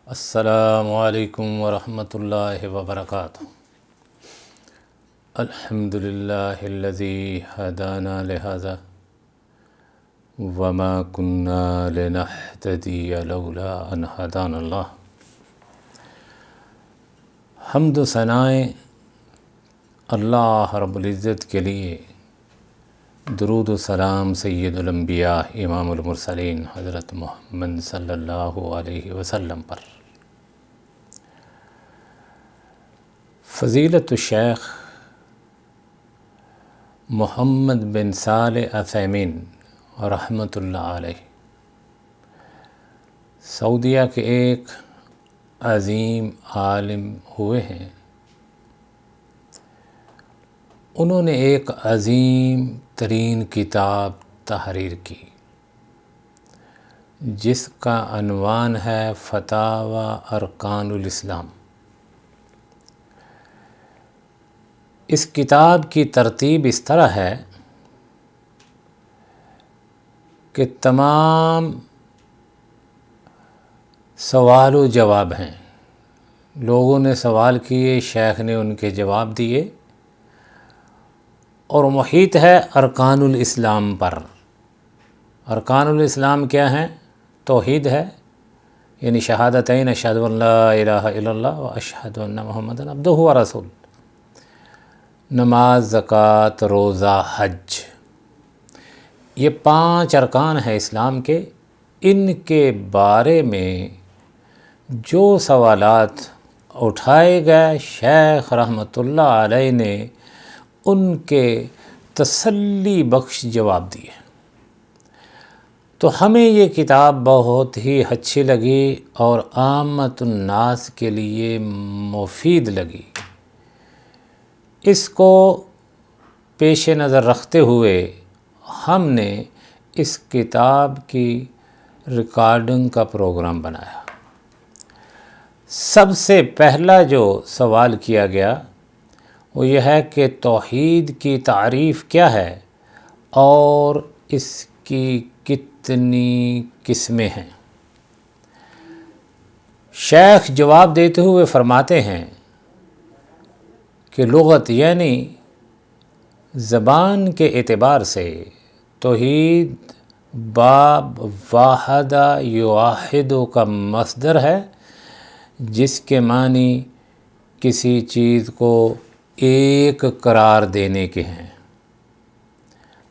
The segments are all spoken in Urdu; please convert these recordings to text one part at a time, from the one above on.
السلام علیکم ورحمۃ اللہ وبرکاتہ۔ الحمدللہ الذی ہدانا لہذا وما کننا لنہتدی لولا ان ہدانا اللہ۔ حمد و ثنائیں اللہ رب العزت کے لیے، درود و سلام سید الانبیاء امام المرسلین حضرت محمد صلی اللہ علیہ وسلم پر۔ فضیلت الشیخ محمد بن صالح عثیمین رحمۃ اللہ علیہ سعودیہ کے ایک عظیم عالم ہوئے ہیں۔ انہوں نے ایک عظیم ترین کتاب تحریر کی جس کا عنوان ہے فتاوی ارکان الاسلام۔ اس کتاب کی ترتیب اس طرح ہے کہ تمام سوال و جواب ہیں، لوگوں نے سوال کیے، شیخ نے ان کے جواب دیے، اور محیط ہے ارکان الاسلام پر۔ ارکان الاسلام کیا ہیں؟ توحید ہے، یعنی شہادتین اشہد ان لا الہ الا اللہ و اشہد ان محمد عبدہ و رسول، نماز، زکوٰۃ، روزہ، حج، یہ 5 ارکان ہیں اسلام کے۔ ان کے بارے میں جو سوالات اٹھائے گئے، شیخ رحمۃ اللہ علیہ نے ان کے تسلی بخش جواب دیے۔ تو ہمیں یہ کتاب بہت ہی اچھی لگی اور عامۃ الناس کے لیے مفید لگی۔ اس کو پیش نظر رکھتے ہوئے ہم نے اس کتاب کی ریکارڈنگ کا پروگرام بنایا۔ سب سے پہلا جو سوال کیا گیا وہ یہ ہے کہ توحید کی تعریف کیا ہے اور اس کی کتنی قسمیں ہیں؟ شیخ جواب دیتے ہوئے فرماتے ہیں کہ لغت یعنی زبان کے اعتبار سے توحید باب واحدہ یوحد کا مصدر ہے، جس کے معنی کسی چیز کو ایک قرار دینے کے ہیں۔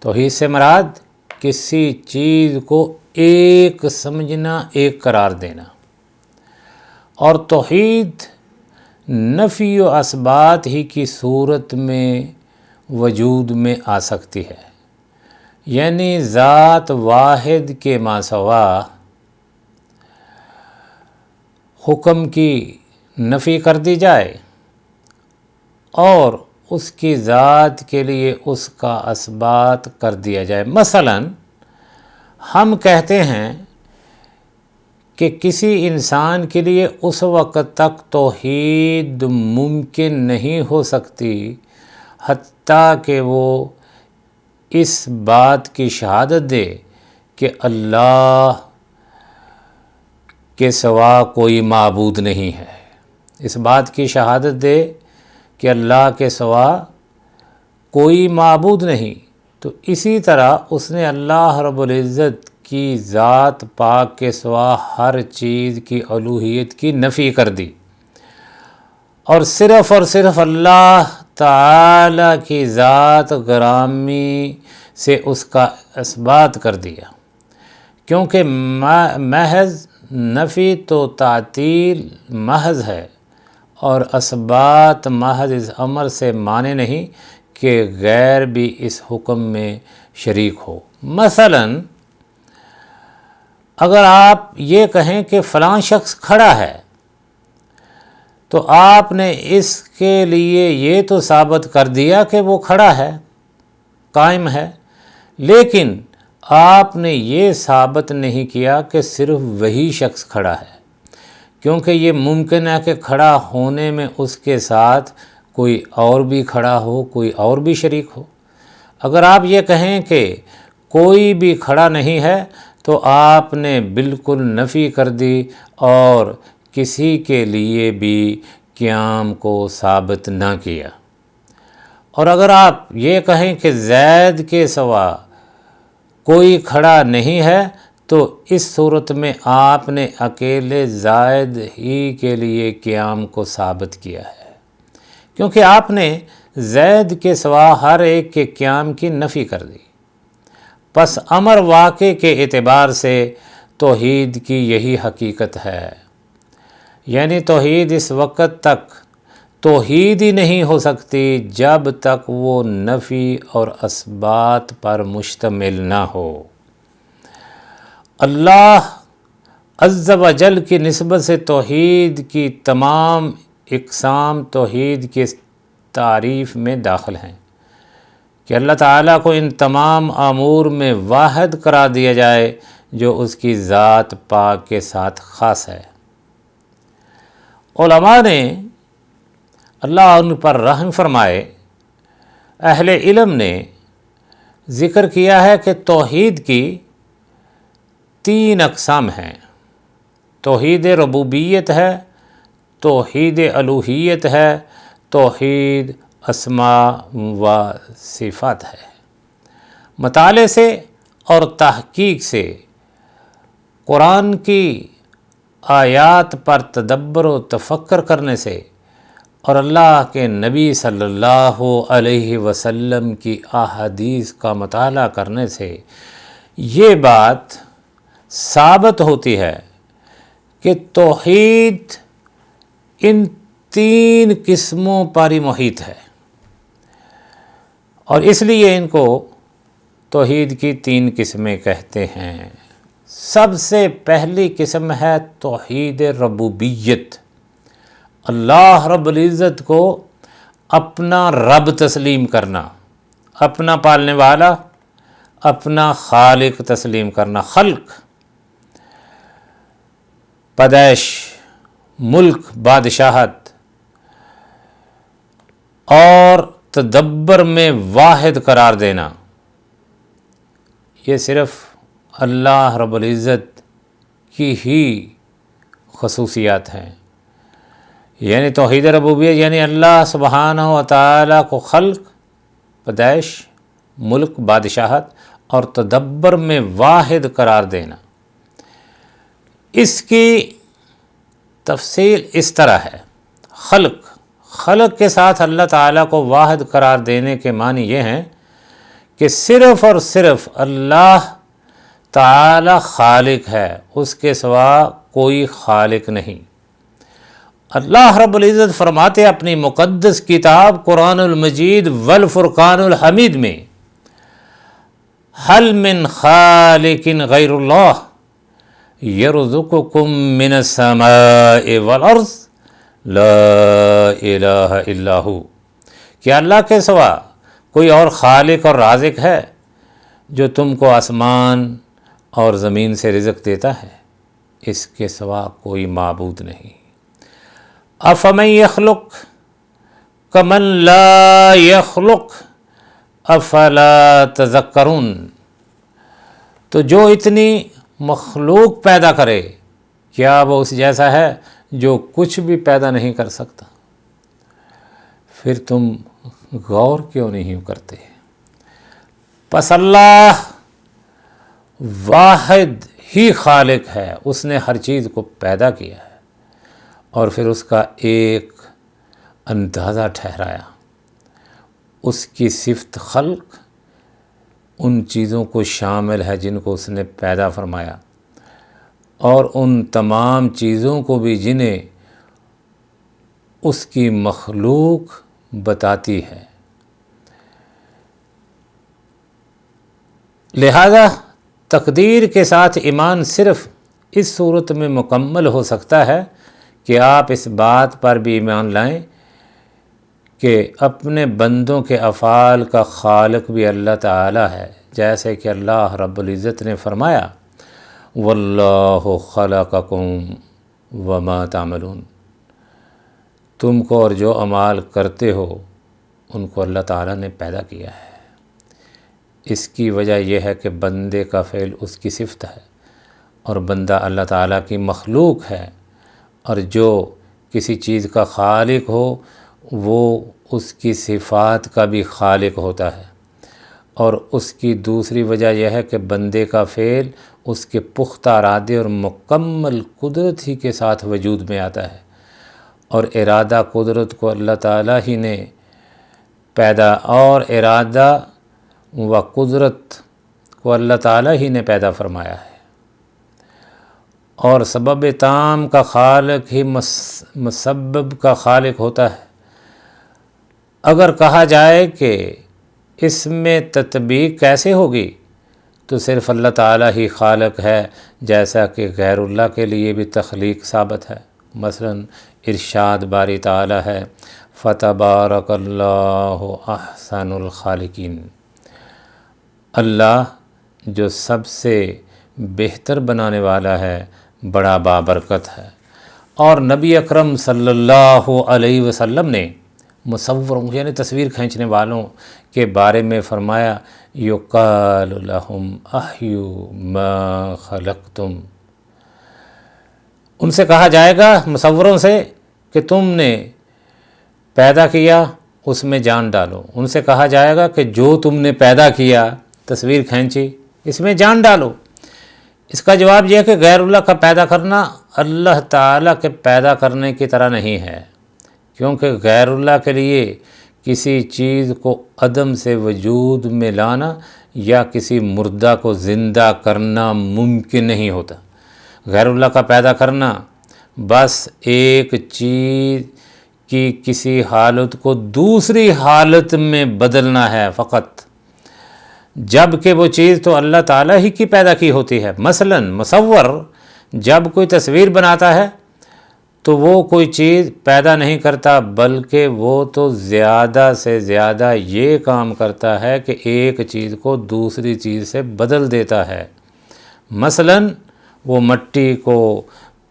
توحید سے مراد کسی چیز کو ایک سمجھنا، ایک قرار دینا۔ اور توحید نفی و اثبات ہی کی صورت میں وجود میں آ سکتی ہے، یعنی ذات واحد کے ماسوا حکم کی نفی کر دی جائے اور اس کی ذات کے لیے اس کا اثبات کر دیا جائے۔ مثلا ہم کہتے ہیں کہ کسی انسان کے لیے اس وقت تک توحید ممکن نہیں ہو سکتی حتیٰ کہ وہ اس بات کی شہادت دے کہ اللہ کے سوا کوئی معبود نہیں ہے، اس بات کی شہادت دے کہ اللہ کے سوا کوئی معبود نہیں۔ تو اسی طرح اس نے اللہ رب العزت کی ذات پاک کے سوا ہر چیز کی الوہیت کی نفی کر دی اور صرف اللہ تعالی کی ذات گرامی سے اس کا اثبات کر دیا، کیونکہ محض نفی تو تعطیل محض ہے اور اثبات محض اس امر سے مانے نہیں کہ غیر بھی اس حکم میں شریک ہو۔ مثلا اگر آپ یہ کہیں کہ فلاں شخص کھڑا ہے تو آپ نے اس کے لیے یہ تو ثابت کر دیا کہ وہ کھڑا ہے، قائم ہے، لیکن آپ نے یہ ثابت نہیں کیا کہ صرف وہی شخص کھڑا ہے، کیونکہ یہ ممکن ہے کہ کھڑا ہونے میں اس کے ساتھ کوئی اور بھی کھڑا ہو، کوئی اور بھی شریک ہو۔ اگر آپ یہ کہیں کہ کوئی بھی کھڑا نہیں ہے تو آپ نے بالکل نفی کر دی اور کسی کے لیے بھی قیام کو ثابت نہ کیا۔ اور اگر آپ یہ کہیں کہ زید کے سوا کوئی کھڑا نہیں ہے تو اس صورت میں آپ نے اکیلے زید ہی کے لیے قیام کو ثابت کیا ہے، کیونکہ آپ نے زید کے سوا ہر ایک کے قیام کی نفی کر دی۔ پس امر واقع کے اعتبار سے توحید کی یہی حقیقت ہے، یعنی توحید اس وقت تک توحید ہی نہیں ہو سکتی جب تک وہ نفی اور اثبات پر مشتمل نہ ہو۔ اللہ عز و جل کی نسبت سے توحید کی تمام اقسام توحید کی تعریف میں داخل ہیں کہ اللہ تعالیٰ کو ان تمام امور میں واحد قرار دیا جائے جو اس کی ذات پاک کے ساتھ خاص ہے۔ علماء نے اللہ ان پر رحم فرمائے، اہل علم نے ذکر کیا ہے کہ توحید کی 3 اقسام ہیں۔ توحید ربوبیت ہے، توحید الوہیت ہے، توحید اسماء و صفات ہے۔ مطالعے سے اور تحقیق سے، قرآن کی آیات پر تدبر و تفکر کرنے سے اور اللہ کے نبی صلی اللہ علیہ وسلم کی احادیث کا مطالعہ کرنے سے یہ بات ثابت ہوتی ہے کہ توحید ان 3 قسموں پر ہی محیط ہے، اور اس لیے ان کو توحید کی 3 قسمیں کہتے ہیں۔ سب سے پہلی قسم ہے توحید ربوبیت، اللہ رب العزت کو اپنا رب تسلیم کرنا، اپنا پالنے والا، اپنا خالق تسلیم کرنا۔ خلق، پیدائش، ملک، بادشاہت اور تدبر میں واحد قرار دینا، یہ صرف اللہ رب العزت کی ہی خصوصیات ہیں۔ یعنی توحید ربوبیت یعنی اللہ سبحانہ و تعالیٰ کو خلق، پیدائش، ملک، بادشاہت اور تدبر میں واحد قرار دینا۔ اس کی تفصیل اس طرح ہے۔ خلق کے ساتھ اللہ تعالیٰ کو واحد قرار دینے کے معنی یہ ہیں کہ صرف اور صرف اللہ تعالیٰ خالق ہے، اس کے سوا کوئی خالق نہیں۔ اللہ رب العزت فرماتے اپنی مقدس کتاب قرآن المجید والفرقان الحمید میں، هل من خالق غیر اللہ یرزقکم من السماء والارض لا الہ الا ہو، کہ اللہ کے سوا کوئی اور خالق اور رازق ہے جو تم کو آسمان اور زمین سے رزق دیتا ہے؟ اس کے سوا کوئی معبود نہیں۔ افمن یخلق کمن لا یخلق افلا تذکرون، تو جو اتنی مخلوق پیدا کرے کیا وہ اس جیسا ہے جو کچھ بھی پیدا نہیں کر سکتا؟ پھر تم غور کیوں نہیں کرتے؟ پس اللہ واحد ہی خالق ہے، اس نے ہر چیز کو پیدا کیا ہے اور پھر اس کا ایک اندازہ ٹھہرایا۔ اس کی صفت خلق ان چیزوں کو شامل ہے جن کو اس نے پیدا فرمایا، اور ان تمام چیزوں کو بھی جنہیں اس کی مخلوق بتاتی ہے۔ لہذا تقدیر کے ساتھ ایمان صرف اس صورت میں مکمل ہو سکتا ہے کہ آپ اس بات پر بھی ایمان لائیں کہ اپنے بندوں کے افعال کا خالق بھی اللہ تعالی ہے، جیسے کہ اللہ رب العزت نے فرمایا واللہ خلقکم وما تعملون، تم کو اور جو اعمال کرتے ہو ان کو اللہ تعالیٰ نے پیدا کیا ہے۔ اس کی وجہ یہ ہے کہ بندے کا فعل اس کی صفت ہے اور بندہ اللہ تعالیٰ کی مخلوق ہے، اور جو کسی چیز کا خالق ہو وہ اس کی صفات کا بھی خالق ہوتا ہے، اور اس کی دوسری وجہ یہ ہے کہ بندے کا فعل اس کے پختہ ارادے اور مکمل قدرت ہی کے ساتھ وجود میں آتا ہے، اور ارادہ قدرت کو اللہ تعالیٰ ہی نے پیدا، اور ارادہ و قدرت کو اللہ تعالیٰ ہی نے پیدا فرمایا ہے، اور سبب تام کا خالق ہی مسبب کا خالق ہوتا ہے۔ اگر کہا جائے کہ اس میں تطبیق کیسے ہوگی تو صرف اللہ تعالیٰ ہی خالق ہے، جیسا کہ غیر اللہ کے لیے بھی تخلیق ثابت ہے۔ مثلا ارشاد باری تعالیٰ ہے فَتَبَارَكَ اللَّهُ أَحْسَنُ الْخَالِقِينَ، اللہ جو سب سے بہتر بنانے والا ہے بڑا بابرکت ہے۔ اور نبی اکرم صلی اللہ علیہ وسلم نے مصوروں یعنی تصویر کھینچنے والوں کے بارے میں فرمایا یقال لہم احیوا ما خلقتم، ان سے کہا جائے گا مصوروں سے کہ تم نے پیدا کیا اس میں جان ڈالو، ان سے کہا جائے گا کہ جو تم نے پیدا کیا تصویر کھینچی اس میں جان ڈالو۔ اس کا جواب یہ ہے کہ غیر اللہ کا پیدا کرنا اللہ تعالیٰ کے پیدا کرنے کی طرح نہیں ہے، کیونکہ غیر اللہ کے لیے کسی چیز کو عدم سے وجود میں لانا یا کسی مردہ کو زندہ کرنا ممکن نہیں ہوتا۔ غیر اللہ کا پیدا کرنا بس ایک چیز کی کسی حالت کو دوسری حالت میں بدلنا ہے فقط، جبکہ وہ چیز تو اللہ تعالیٰ ہی کی پیدا کی ہوتی ہے۔ مثلا مصور جب کوئی تصویر بناتا ہے تو وہ کوئی چیز پیدا نہیں کرتا، بلکہ وہ تو زیادہ سے زیادہ یہ کام کرتا ہے کہ ایک چیز کو دوسری چیز سے بدل دیتا ہے۔ مثلا وہ مٹی کو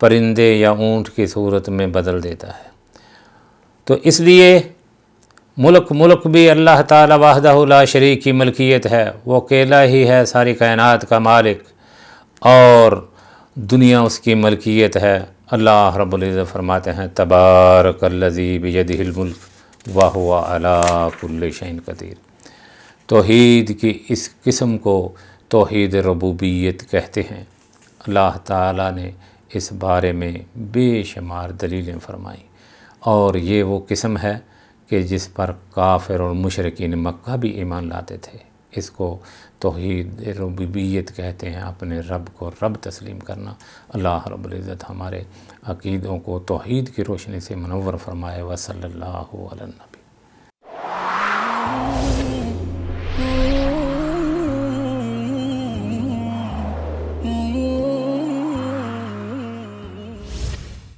پرندے یا اونٹ کی صورت میں بدل دیتا ہے۔ تو اس لیے ملک بھی اللہ تعالیٰ وحدہ لا شریک کی ملکیت ہے، وہ اکیلا ہی ہے ساری کائنات کا مالک، اور دنیا اس کی ملکیت ہے۔ اللہ رب العزت فرماتے ہیں تبارک الذی بیدہ الملک وہو علی کل شیء قدیر۔ توحید کی اس قسم کو توحید ربوبیت کہتے ہیں۔ اللہ تعالیٰ نے اس بارے میں بے شمار دلیلیں فرمائیں، اور یہ وہ قسم ہے کہ جس پر کافر اور مشرکین مکہ بھی ایمان لاتے تھے۔ اس کو توحید ربوبیت کہتے ہیں، اپنے رب کو رب تسلیم کرنا۔ اللہ رب العزت ہمارے عقیدوں کو توحید کی روشنی سے منور فرمائے۔ وصلی اللہ علی النبی۔